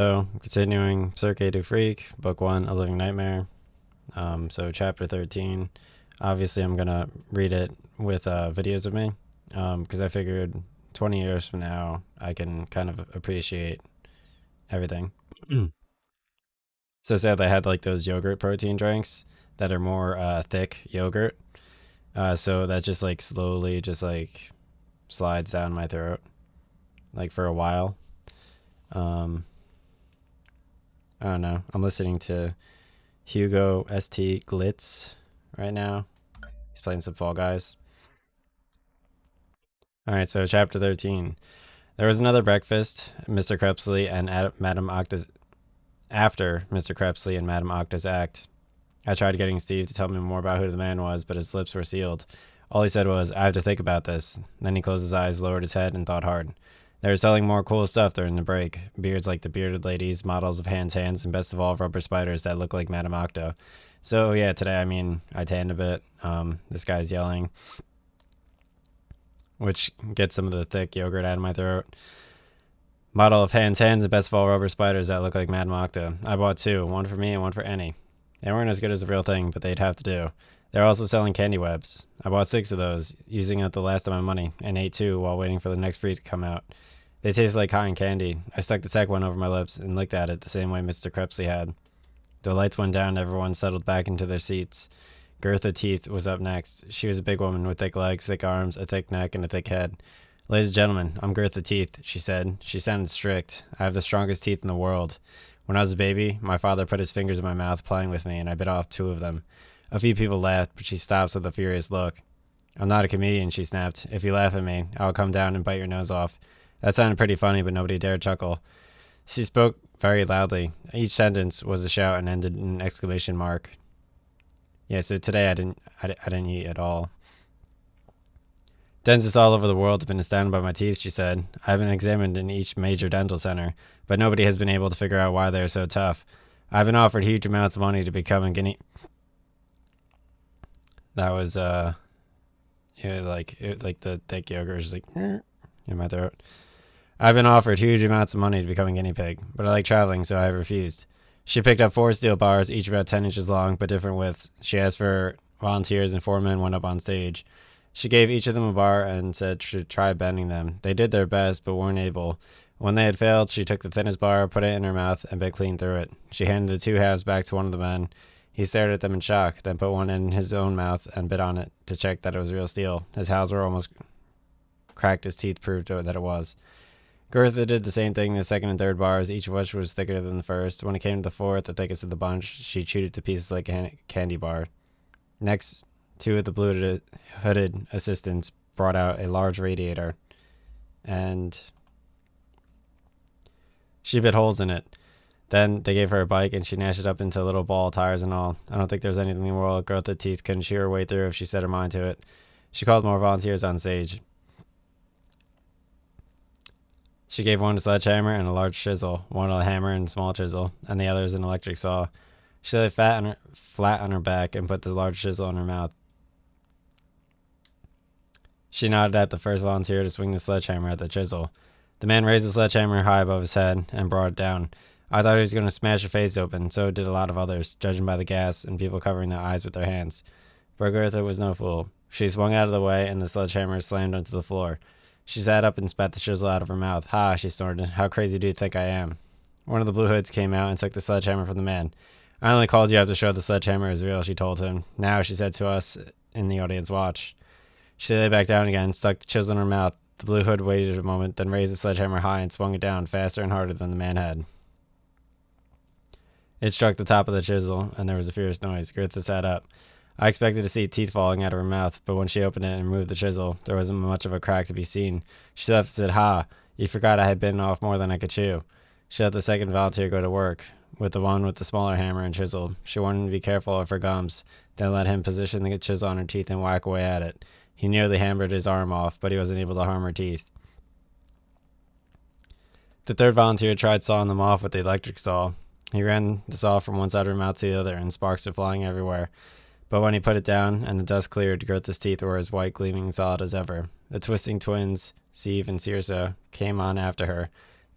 So, continuing Cirque du Freak, Book 1, A Living Nightmare. So, Chapter 13. Obviously, I'm going to read it with videos of me because I figured 20 years from now, I can kind of appreciate everything. So, sad I had like those yogurt protein drinks that are more thick yogurt. So, that just like slowly just like slides down my throat like for a while. Um, I don't know. I'm listening to Hugo St. Glitz right now. He's playing some Fall Guys. All right, so chapter 13. There was another breakfast. Mr. Crepsley and Madame Octa's after Mr. Crepsley and Madame Octa's act. I tried getting Steve to tell me more about who the man was, but his lips were sealed. All he said was, "I have to think about this." Then he closed his eyes, lowered his head, and thought hard. They were selling more cool stuff during the break. Beards like the bearded ladies, models of hands, and best of all, rubber spiders that look like Madame Octa. So yeah, today, I tanned a bit. This guy's yelling, which gets some of the thick yogurt out of my throat. Model of hands, and best of all, rubber spiders that look like Madame Octa. I bought two, one for me and one for Annie. They weren't as good as the real thing, but they'd have to do. They're also selling candy webs. I bought 6 of those, using up the last of my money, and ate 2 while waiting for the next free to come out. They taste like cotton candy. I stuck the second one over my lips and licked at it the same way Mr. Crepsley had. The lights went down and everyone settled back into their seats. Gertha Teeth was up next. She was a big woman with thick legs, thick arms, a thick neck, and a thick head. "Ladies and gentlemen, I'm Gertha Teeth," she said. She sounded strict. "I have the strongest teeth in the world. When I was a baby, my father put his fingers in my mouth playing with me, and I bit off 2 of them. A few people laughed, but she stopped with a furious look. "I'm not a comedian," she snapped. "If you laugh at me, I'll come down and bite your nose off." That sounded pretty funny, but nobody dared chuckle. She spoke very loudly. Each sentence was a shout and ended in an exclamation mark. Yeah, so today I didn't eat at all. "Dentists all over the world have been astounded by my teeth," she said. "I've been examined in each major dental center, but nobody has been able to figure out why they are so tough. I've been offered huge amounts of money to become a guinea." That was yeah, like the thick yogurt was like in my throat. "I've been offered huge amounts of money to become a guinea pig, but I like traveling, so I refused." She picked up 4 steel bars, each about 10 inches long, but different widths. She asked for volunteers, and 4 men went up on stage. She gave each of them a bar and said to try bending them. They did their best, but weren't able. When they had failed, she took the thinnest bar, put it in her mouth, and bit clean through it. She handed the 2 halves back to one of the men. He stared at them in shock, then put one in his own mouth and bit on it to check that it was real steel. His halves were almost cracked. His teeth proved that it was. Gertha did the same thing in the second and third bars, each of which was thicker than the first. When it came to the fourth, the thickest of the bunch, she chewed it to pieces like a candy bar. Next, 2 of the blue hooded assistants brought out a large radiator, and she bit holes in it. Then they gave her a bike, and she gnashed it up into a little ball, tires and all. I don't think there's anything in the world Gertha Teeth couldn't chew her way through if she set her mind to it. She called more volunteers on stage. She gave one a sledgehammer and a large chisel, one a hammer and a small chisel, and the others an electric saw. She lay flat on her back and put the large chisel in her mouth. She nodded at the first volunteer to swing the sledgehammer at the chisel. The man raised the sledgehammer high above his head and brought it down. I thought he was going to smash her face open, so did a lot of others, judging by the gas and people covering their eyes with their hands. But Gertha was no fool. She swung out of the way, and the sledgehammer slammed onto the floor. She sat up and spat the chisel out of her mouth. "Ha," she snorted. "How crazy do you think I am?" One of the blue hoods came out and took the sledgehammer from the man. "I only called you up to show the sledgehammer is real," she told him. "Now," she said to us in the audience, "watch." She lay back down again, stuck the chisel in her mouth. The blue hood waited a moment, then raised the sledgehammer high and swung it down faster and harder than the man had. It struck the top of the chisel, and there was a fierce noise. Gertha sat up. I expected to see teeth falling out of her mouth, but when she opened it and removed the chisel, there wasn't much of a crack to be seen. She laughed and said, "Ha, you forgot I had bitten off more than I could chew." She let the second volunteer go to work with the one with the smaller hammer and chisel. She wanted him to be careful of her gums, then let him position the chisel on her teeth and whack away at it. He nearly hammered his arm off, but he wasn't able to harm her teeth. The third volunteer tried sawing them off with the electric saw. He ran the saw from one side of her mouth to the other, and sparks were flying everywhere. But when he put it down and the dust cleared, Gertha's teeth were as white, gleaming solid as ever. The twisting twins, Steve and Circe, came on after her.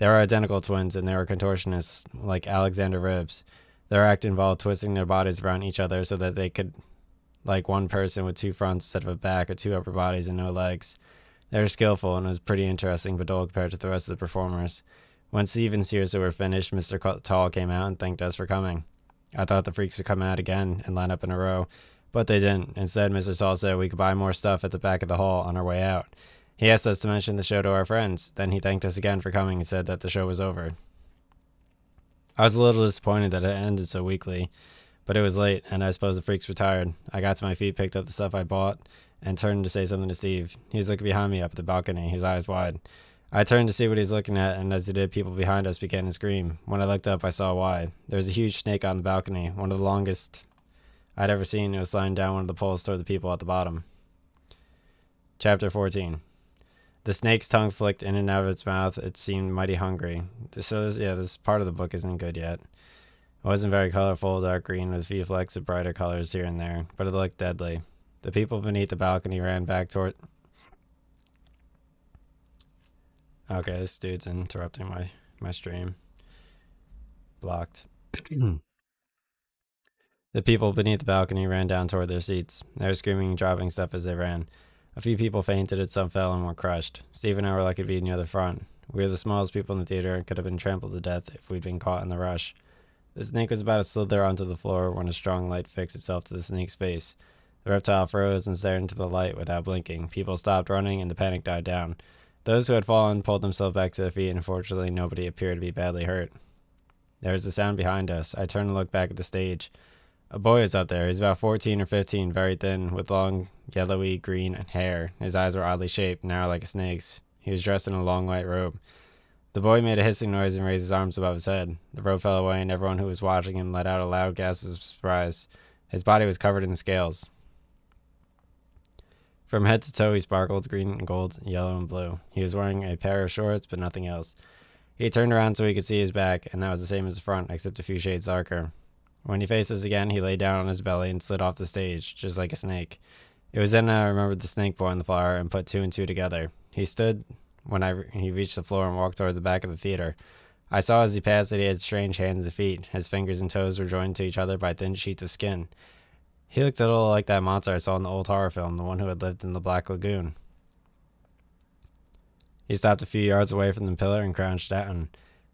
They were identical twins, and they were contortionists like Alexander Ribs. Their act involved twisting their bodies around each other so that they could, like one person with two fronts instead of a back or two upper bodies and no legs. They were skillful, and it was pretty interesting but dull compared to the rest of the performers. When Steve and Searcy were finished, Mr. Tall came out and thanked us for coming. I thought the freaks would come out again and line up in a row, but they didn't. Instead, Mr. Tall said we could buy more stuff at the back of the hall on our way out. He asked us to mention the show to our friends. Then he thanked us again for coming and said that the show was over. I was a little disappointed that it ended so weakly, but it was late, and I suppose the freaks were tired. I got to my feet, picked up the stuff I bought, and turned to say something to Steve. He was looking behind me up at the balcony, his eyes wide. I turned to see what he was looking at, and as he did, people behind us began to scream. When I looked up, I saw why. There was a huge snake on the balcony, one of the longest I'd ever seen. It was sliding down one of the poles toward the people at the bottom. Chapter 14. The snake's tongue flicked in and out of its mouth. It seemed mighty hungry. This part of the book isn't good yet. It wasn't very colorful, dark green with a few flecks of brighter colors here and there, but it looked deadly. The people beneath the balcony ran back toward... Okay, this dude's interrupting my stream. Blocked. The people beneath the balcony ran down toward their seats. They were screaming and dropping stuff as they ran. A few people fainted and some fell and were crushed. Steve and I were lucky to be near the front. We were the smallest people in the theater and could have been trampled to death if we'd been caught in the rush. The snake was about to slither onto the floor when a strong light fixed itself to the snake's face. The reptile froze and stared into the light without blinking. People stopped running and the panic died down. Those who had fallen pulled themselves back to their feet, and unfortunately nobody appeared to be badly hurt. There was a sound behind us. I turned and looked back at the stage. A boy was up there. He was about 14 or 15, very thin, with long, yellowy green hair. His eyes were oddly shaped, narrow like a snake's. He was dressed in a long white robe. The boy made a hissing noise and raised his arms above his head. The robe fell away, and everyone who was watching him let out a loud gasp of surprise. His body was covered in scales. From head to toe, he sparkled green and gold, yellow and blue. He was wearing a pair of shorts, but nothing else. He turned around so he could see his back, and that was the same as the front, except a few shades darker. When he faced us again, he lay down on his belly and slid off the stage, just like a snake. It was then I remembered the snake boy on the floor and put two and two together. He stood when he reached the floor and walked toward the back of the theater. I saw as he passed that he had strange hands and feet. His fingers and toes were joined to each other by thin sheets of skin. He looked a little like that monster I saw in the old horror film, the one who had lived in the Black Lagoon. He stopped a few yards away from the pillar and crouched down.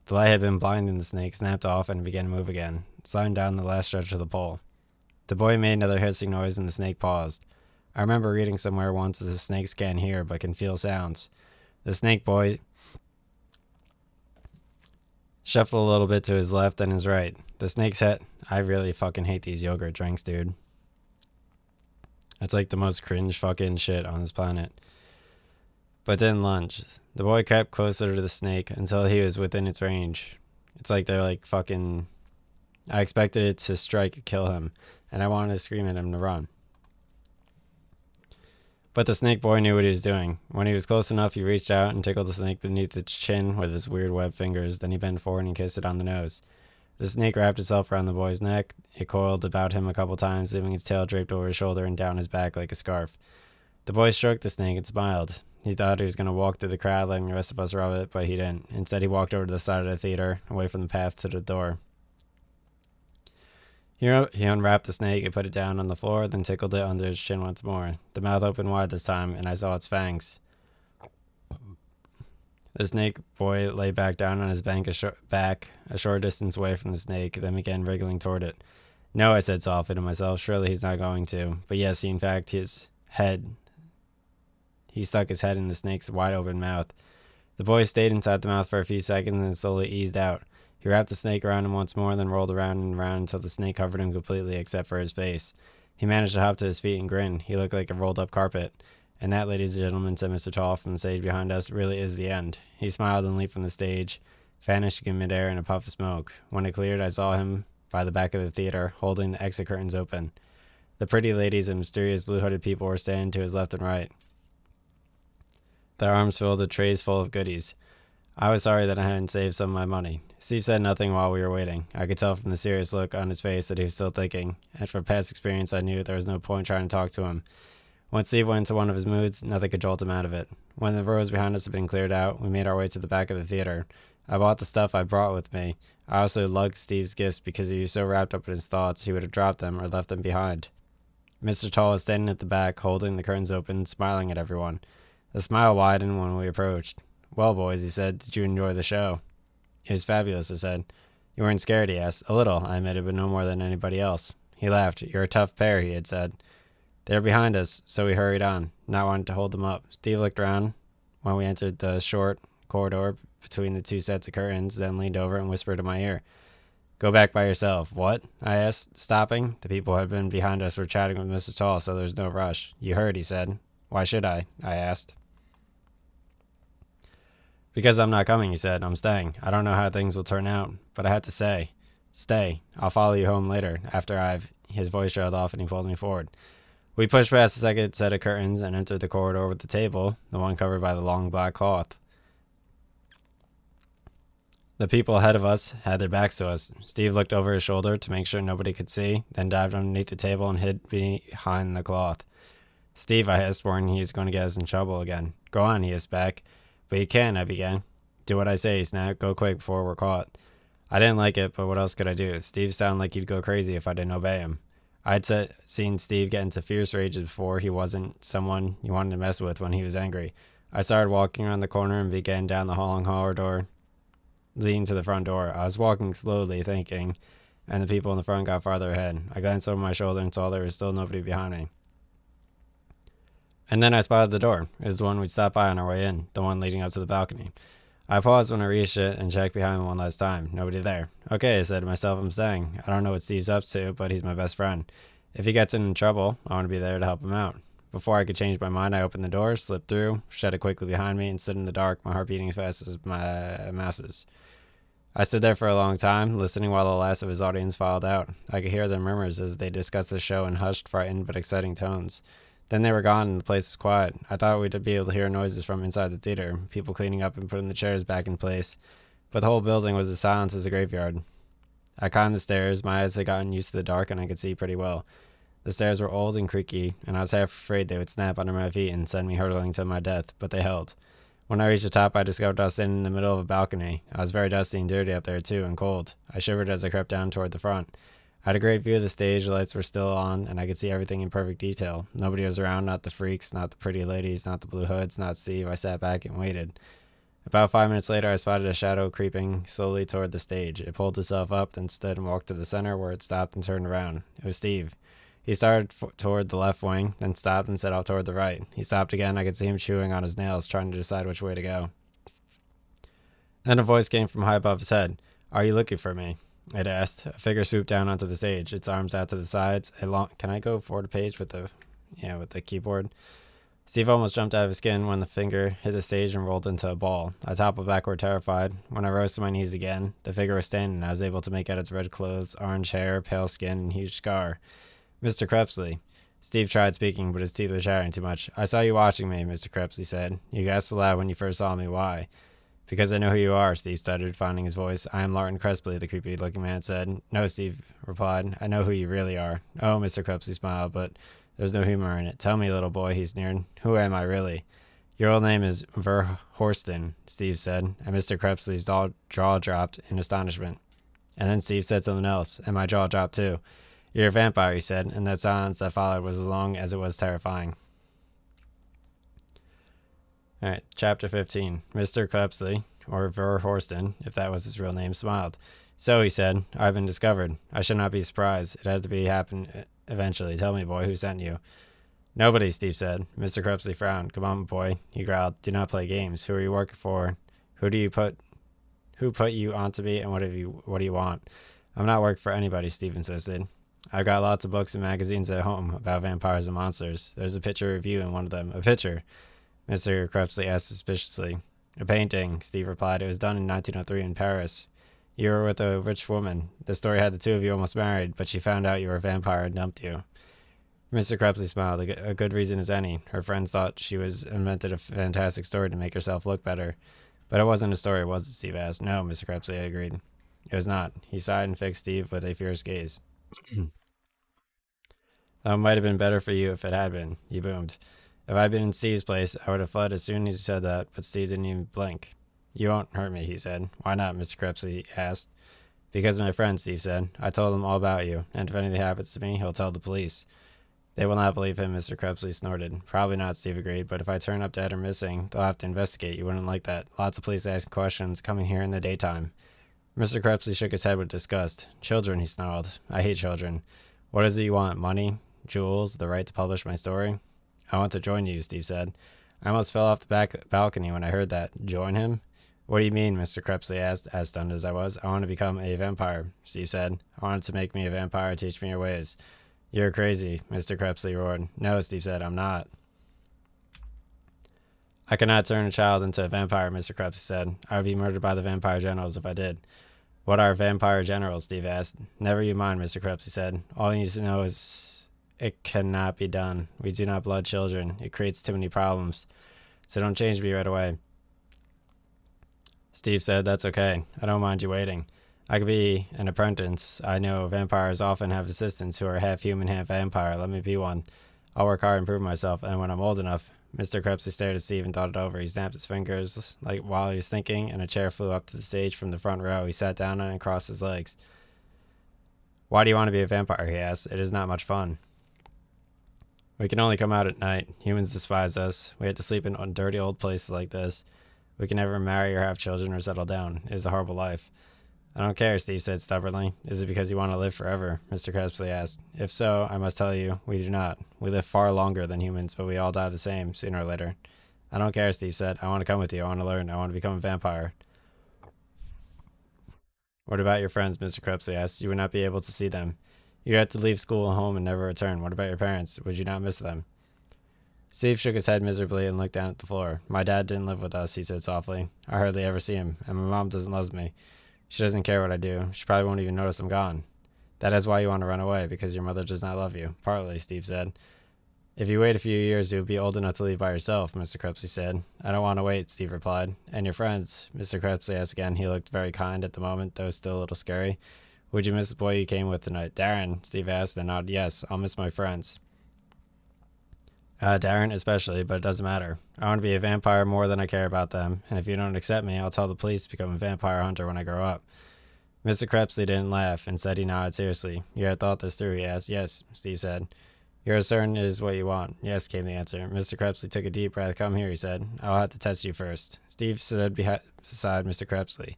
The light had been blinding the snake, snapped off, and began to move again, sliding down the last stretch of the pole. The boy made another hissing noise, and the snake paused. I remember reading somewhere once that the snakes can't hear, but can feel sounds. The snake boy shuffled a little bit to his left and his right. The snake's head... I really fucking hate these yogurt drinks, dude. That's like the most cringe fucking shit on this planet. But didn't lunge. The boy crept closer to the snake until he was within its range. It's like they're like fucking... I expected it to strike and kill him, and I wanted to scream at him to run. But the snake boy knew what he was doing. When he was close enough, he reached out and tickled the snake beneath its chin with his weird webbed fingers. Then he bent forward and kissed it on the nose. The snake wrapped itself around the boy's neck. It coiled about him a couple times, leaving its tail draped over his shoulder and down his back like a scarf. The boy stroked the snake and smiled. He thought he was going to walk through the crowd, letting the rest of us rub it, but he didn't. Instead, he walked over to the side of the theater, away from the path to the door. He unwrapped the snake and put it down on the floor, then tickled it under its chin once more. The mouth opened wide this time, and I saw its fangs. The snake boy lay back down on his back a short distance away from the snake, then began wriggling toward it. No, I said softly to myself, surely he's not going to. But yes, he stuck his head in the snake's wide-open mouth. The boy stayed inside the mouth for a few seconds and then slowly eased out. He wrapped the snake around him once more, then rolled around and around until the snake covered him completely except for his face. He managed to hop to his feet and grin. He looked like a rolled-up carpet. And that, ladies and gentlemen, said Mr. Tall from the stage behind us, really is the end. He smiled and leaped from the stage, vanishing in midair in a puff of smoke. When it cleared, I saw him by the back of the theater, holding the exit curtains open. The pretty ladies and mysterious blue-hooded people were standing to his left and right, their arms filled with trays full of goodies. I was sorry that I hadn't saved some of my money. Steve said nothing while we were waiting. I could tell from the serious look on his face that he was still thinking, and from past experience I knew there was no point trying to talk to him. Once Steve went into one of his moods, nothing could jolt him out of it. When the rows behind us had been cleared out, we made our way to the back of the theater. I bought the stuff I brought with me. I also lugged Steve's gifts because he was so wrapped up in his thoughts he would have dropped them or left them behind. Mr. Tall was standing at the back, holding the curtains open, smiling at everyone. The smile widened when we approached. Well, boys, he said, did you enjoy the show? It was fabulous, I said. You weren't scared, he asked. A little, I admitted, but no more than anybody else. He laughed. You're a tough pair, he had said. They were behind us, so we hurried on, not wanting to hold them up. Steve looked around when we entered the short corridor between the two sets of curtains, then leaned over and whispered in my ear. Go back by yourself. What? I asked, stopping. The people who had been behind us were chatting with Mr. Tall, so there was no rush. You heard, he said. Why should I asked. Because I'm not coming, he said. I'm staying. I don't know how things will turn out, but I had to say. Stay. I'll follow you home later, after I've... His voice trailed off and he pulled me forward. We pushed past the second set of curtains and entered the corridor with the table, the one covered by the long black cloth. The people ahead of us had their backs to us. Steve looked over his shoulder to make sure nobody could see, then dived underneath the table and hid behind the cloth. Steve, I hissed, worrying he was going to get us in trouble again. Go on, he hissed back. But you can, I began. Do what I say, he snapped. Go quick before we're caught. I didn't like it, but what else could I do? Steve sounded like he'd go crazy if I didn't obey him. I'd seen Steve get into fierce rages before. He wasn't someone you wanted to mess with when he was angry. I started walking around the corner and began down the long corridor leading to the front door. I was walking slowly, thinking, and the people in the front got farther ahead. I glanced over my shoulder and saw there was still nobody behind me. And then I spotted the door. It was the one we'd stopped by on our way in, the one leading up to the balcony. I paused when I reached it and checked behind me one last time. Nobody there. Okay, I said to myself, I'm staying. I don't know what Steve's up to, but he's my best friend. If he gets in trouble, I want to be there to help him out. Before I could change my mind, I opened the door, slipped through, shut it quickly behind me, and stood in the dark, my heart beating as fast as my masses. I stood there for a long time, listening while the last of his audience filed out. I could hear their murmurs as they discussed the show in hushed, frightened, but exciting tones. Then they were gone and the place was quiet. I thought we'd be able to hear noises from inside the theater, people cleaning up and putting the chairs back in place, but the whole building was as silent as a graveyard. I climbed the stairs. My eyes had gotten used to the dark and I could see pretty well. The stairs were old and creaky, and I was half afraid they would snap under my feet and send me hurtling to my death, but they held. When I reached the top, I discovered I was standing in the middle of a balcony. I was very dusty and dirty up there, too, and cold. I shivered as I crept down toward the front. I had a great view of the stage. The lights were still on, and I could see everything in perfect detail. Nobody was around, not the freaks, not the pretty ladies, not the blue hoods, not Steve. I sat back and waited. About 5 minutes later, I spotted a shadow creeping slowly toward the stage. It pulled itself up, then stood and walked to the center, where it stopped and turned around. It was Steve. He started toward the left wing, then stopped and set off toward the right. He stopped again. I could see him chewing on his nails, trying to decide which way to go. Then a voice came from high above his head. Are you looking for me? It asked. A figure swooped down onto the stage, its arms out to the sides. Can I go forward a page with the keyboard? Steve almost jumped out of his skin when the finger hit the stage and rolled into a ball. I toppled backward, terrified. When I rose to my knees again, the figure was standing, and I was able to make out its red clothes, orange hair, pale skin, and huge scar. Mr. Crepsley. Steve tried speaking, but his teeth were chattering too much. I saw you watching me, Mr. Crepsley said. You gasped aloud when you first saw me. Why? Because I know who you are, Steve stuttered, finding his voice. I am Larton Crepsley, the creepy-looking man said. No, Steve replied. I know who you really are. Oh, Mr. Crepsley smiled, but there was no humor in it. Tell me, little boy, he sneered. Who am I, really? Your old name is Verhorsten, Steve said, and Mr. Crepsley's jaw dropped in astonishment. And then Steve said something else, and my jaw dropped too. You're a vampire, he said, and that silence that followed was as long as it was terrifying. All right, Chapter 15. Mr. Crepsley, or Verhorsten, if that was his real name, smiled. So, he said, I've been discovered. I should not be surprised. It had to happen eventually. Tell me, boy, who sent you? Nobody, Steve said. Mr. Crepsley frowned. Come on, boy, he growled. Do not play games. Who are you working for? Who put you onto me, and what do you want? I'm not working for anybody, Steve insisted. I've got lots of books and magazines at home about vampires and monsters. There's a picture review in one of them. A picture? Mr. Crepsley asked suspiciously. A painting, Steve replied. It was done in 1903 in Paris. You were with a rich woman. The story had the two of you almost married, but she found out you were a vampire and dumped you. Mr. Crepsley smiled. A good reason as any. Her friends thought she was invented a fantastic story to make herself look better. But it wasn't a story, was it, Steve asked. No, Mr. Crepsley agreed. It was not. He sighed and fixed Steve with a fierce gaze. That might have been better for you if it had been, he boomed. If I'd been in Steve's place, I would have fled as soon as he said that, but Steve didn't even blink. You won't hurt me, he said. Why not, Mr. Crepsey asked. Because of my friend, Steve said. I told them all about you, and if anything happens to me, he'll tell the police. They will not believe him, Mr. Crepsey snorted. Probably not, Steve agreed, but if I turn up dead or missing, they'll have to investigate. You wouldn't like that. Lots of police asking questions, coming here in the daytime. Mr. Crepsey shook his head with disgust. Children, he snarled. I hate children. What is it you want? Money? Jewels? The right to publish my story? I want to join you, Steve said. I almost fell off the back balcony when I heard that. Join him? What do you mean? Mr. Crepsey asked, as stunned as I was. I want to become a vampire, Steve said. I wanted to make me a vampire, teach me your ways. You're crazy, Mr. Crepsey roared. No, Steve said, I'm not. I cannot turn a child into a vampire, Mr. Crepsey said. I would be murdered by the vampire generals if I did. What are vampire generals? Steve asked. Never you mind, Mr. Crepsey said. All you need to know is it cannot be done. We do not blood children. It creates too many problems. So don't change me right away. Steve said, that's okay. I don't mind you waiting. I could be an apprentice. I know vampires often have assistants who are half human, half vampire. Let me be one. I'll work hard and prove myself, and when I'm old enough... Mr. Crepsey stared at Steve and thought it over. He snapped his fingers like while he was thinking, and a chair flew up to the stage from the front row. He sat down on it and crossed his legs. Why do you want to be a vampire? He asked. It is not much fun. We can only come out at night. Humans despise us. We have to sleep in dirty old places like this. We can never marry or have children or settle down. It is a horrible life. I don't care, Steve said stubbornly. Is it because you want to live forever? Mr. Crepsey asked. If so, I must tell you, we do not. We live far longer than humans, but we all die the same, sooner or later. I don't care, Steve said. I want to come with you. I want to learn. I want to become a vampire. What about your friends? Mr. Crepsey asked. You would not be able to see them. You'd have to leave school and home and never return. What about your parents? Would you not miss them? Steve shook his head miserably and looked down at the floor. My dad didn't live with us, he said softly. I hardly ever see him, and my mom doesn't love me. She doesn't care what I do. She probably won't even notice I'm gone. That is why you want to run away, because your mother does not love you. Partly, Steve said. If you wait a few years, you'll be old enough to leave by yourself, Mr. Crepsey said. I don't want to wait, Steve replied. And your friends? Mr. Crepsey asked again. He looked very kind at the moment, though still a little scary. Would you miss the boy you came with tonight? Darren, Steve asked, and nodded yes. I'll miss my friends. Darren especially, but it doesn't matter. I want to be a vampire more than I care about them, and if you don't accept me, I'll tell the police to become a vampire hunter when I grow up. Mr. Crepsey didn't laugh. Instead, he nodded seriously. You had thought this through, he asked. Yes, Steve said. You're certain it is what you want? Yes, came the answer. Mr. Crepsey took a deep breath. Come here, he said. I'll have to test you first. Steve stood beside Mr. Crepsey.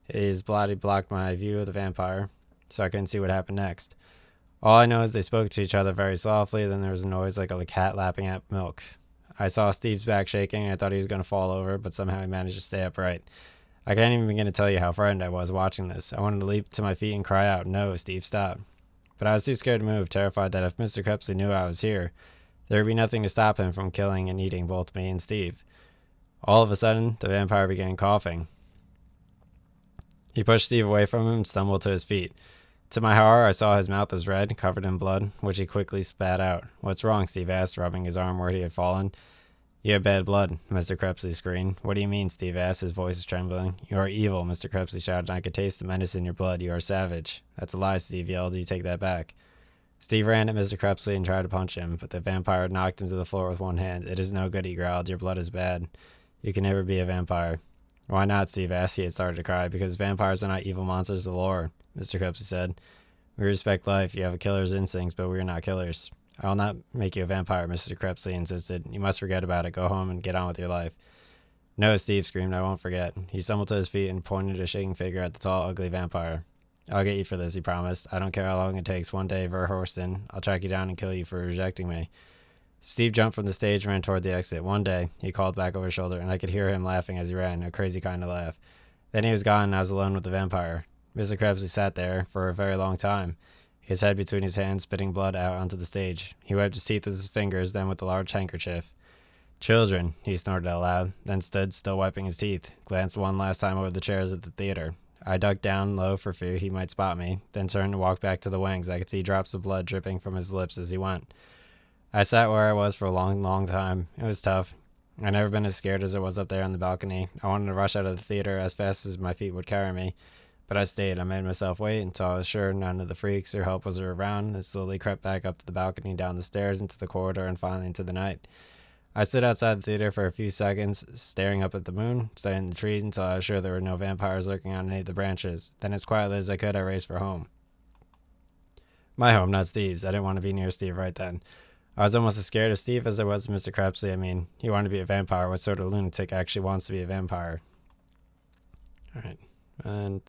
His body blocked my view of the vampire, so I couldn't see what happened next. All I know is they spoke to each other very softly, then there was a noise like a cat lapping at milk. I saw Steve's back shaking. I thought he was going to fall over, but somehow he managed to stay upright. I can't even begin to tell you how frightened I was watching this. I wanted to leap to my feet and cry out, No, Steve, stop. But I was too scared to move, terrified that if Mr. Crepsey knew I was here, there would be nothing to stop him from killing and eating both me and Steve. All of a sudden, the vampire began coughing. He pushed Steve away from him and stumbled to his feet. To my horror, I saw his mouth was red, covered in blood, which he quickly spat out. What's wrong? Steve asked, rubbing his arm where he had fallen. You have bad blood, Mr. Crepsey screamed. What do you mean? Steve asked, his voice was trembling. You are evil, Mr. Crepsey shouted. I could taste the menace in your blood. You are savage. That's a lie, Steve yelled. You take that back. Steve ran at Mr. Crepsey and tried to punch him, but the vampire knocked him to the floor with one hand. It is no good, he growled. Your blood is bad. You can never be a vampire. Why not? Steve asked. He had started to cry. Because vampires are not evil monsters of the lore, Mr. Crepsey said. We respect life. You have a killer's instincts, but we are not killers. I will not make you a vampire, Mr. Crepsey insisted. You must forget about it. Go home and get on with your life. No, Steve screamed. I won't forget. He stumbled to his feet and pointed a shaking finger at the tall, ugly vampire. I'll get you for this, he promised. I don't care how long it takes. One day, Verhorsten, I'll track you down and kill you for rejecting me. Steve jumped from the stage and ran toward the exit. One day, he called back over his shoulder, and I could hear him laughing as he ran, a crazy kind of laugh. Then he was gone, and I was alone with the vampire. Mr. Crepsey sat there for a very long time, his head between his hands, spitting blood out onto the stage. He wiped his teeth with his fingers, then with a large handkerchief. Children, he snorted out loud, then stood, still wiping his teeth, glanced one last time over the chairs at the theater. I ducked down low for fear he might spot me, then turned and walked back to the wings. I could see drops of blood dripping from his lips as he went. I sat where I was for a long, long time. It was tough. I'd never been as scared as I was up there on the balcony. I wanted to rush out of the theater as fast as my feet would carry me, but I stayed. I made myself wait until I was sure none of the freaks or help was around, and slowly crept back up to the balcony, down the stairs, into the corridor, and finally into the night. I stood outside the theater for a few seconds, staring up at the moon, studying the trees until I was sure there were no vampires lurking on any of the branches. Then, as quietly as I could, I raced for home. My home, not Steve's. I didn't want to be near Steve right then. I was almost as scared of Steve as I was of Mr. Crepsley. I mean, he wanted to be a vampire. What sort of lunatic actually wants to be a vampire? Alright. And